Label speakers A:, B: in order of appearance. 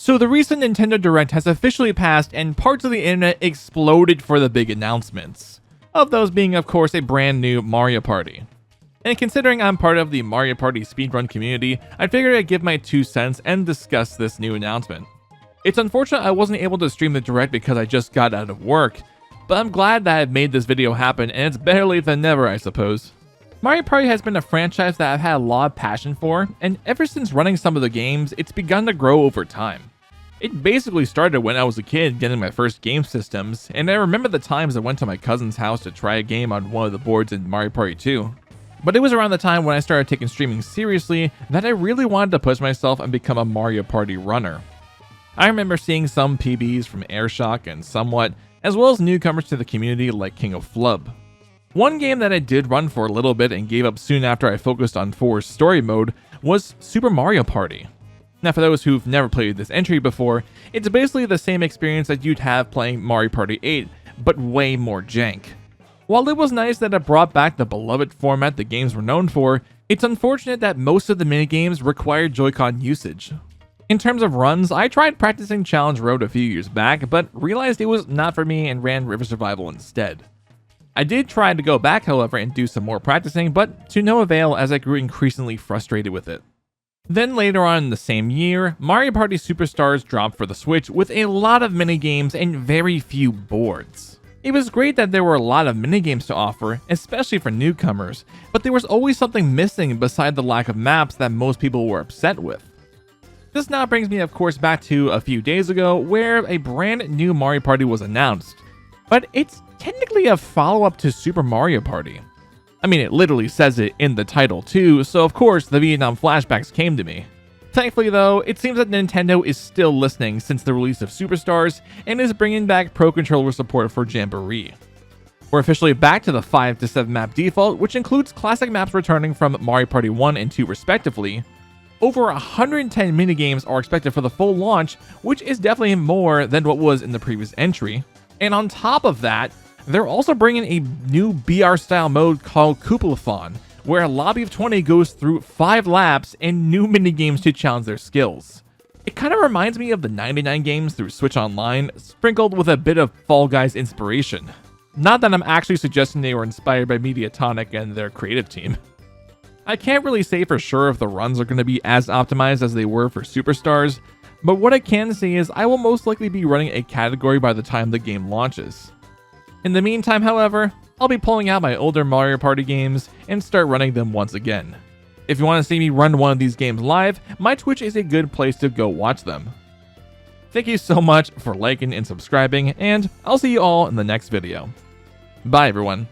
A: So the recent Nintendo Direct has officially passed and parts of the internet exploded for the big announcements. Of those being of course a brand new Mario Party. And considering I'm part of the Mario Party speedrun community, I figured I'd give my 2 cents and discuss this new announcement. It's unfortunate I wasn't able to stream the Direct because I just got out of work, but I'm glad that I've made this video happen, and it's better late than never, I suppose. Mario Party has been a franchise that I've had a lot of passion for, and ever since running some of the games, it's begun to grow over time. It basically started when I was a kid getting my first game systems, and I remember the times I went to my cousin's house to try a game on one of the boards in Mario Party 2. But it was around the time when I started taking streaming seriously that I really wanted to push myself and become a Mario Party runner. I remember seeing some PBs from Airshock and Somewhat, as well as newcomers to the community like King of Flub. One game that I did run for a little bit and gave up soon after I focused on 4's story mode was Super Mario Party. Now for those who've never played this entry before, it's basically the same experience that you'd have playing Mario Party 8, but way more jank. While it was nice that it brought back the beloved format the games were known for, it's unfortunate that most of the minigames required Joy-Con usage. In terms of runs, I tried practicing Challenge Road a few years back, but realized it was not for me and ran River Survival instead. I did try to go back, however, and do some more practicing, but to no avail as I grew increasingly frustrated with it. Then later on in the same year, Mario Party Superstars dropped for the Switch with a lot of minigames and very few boards. It was great that there were a lot of minigames to offer, especially for newcomers, but there was always something missing beside the lack of maps that most people were upset with. This now brings me of course back to a few days ago where a brand new Mario Party was announced, but it's technically a follow-up to Super Mario Party. I mean, it literally says it in the title too, so of course the Vietnam flashbacks came to me. Thankfully though, it seems that Nintendo is still listening since the release of Superstars and is bringing back Pro Controller support for Jamboree. We're officially back to the 5 to 7 map default, which includes classic maps returning from Mario Party 1 and 2 respectively. Over 110 minigames are expected for the full launch, which is definitely more than what was in the previous entry. And on top of that, they're also bringing a new BR-style mode called Koopalathon, where a lobby of 20 goes through 5 laps and new minigames to challenge their skills. It kind of reminds me of the 99 games through Switch Online, sprinkled with a bit of Fall Guys inspiration. Not that I'm actually suggesting they were inspired by Mediatonic and their creative team. I can't really say for sure if the runs are going to be as optimized as they were for Superstars, but what I can say is I will most likely be running a category by the time the game launches. In the meantime, however, I'll be pulling out my older Mario Party games and start running them once again. If you want to see me run one of these games live, my Twitch is a good place to go watch them. Thank you so much for liking and subscribing, and I'll see you all in the next video. Bye everyone.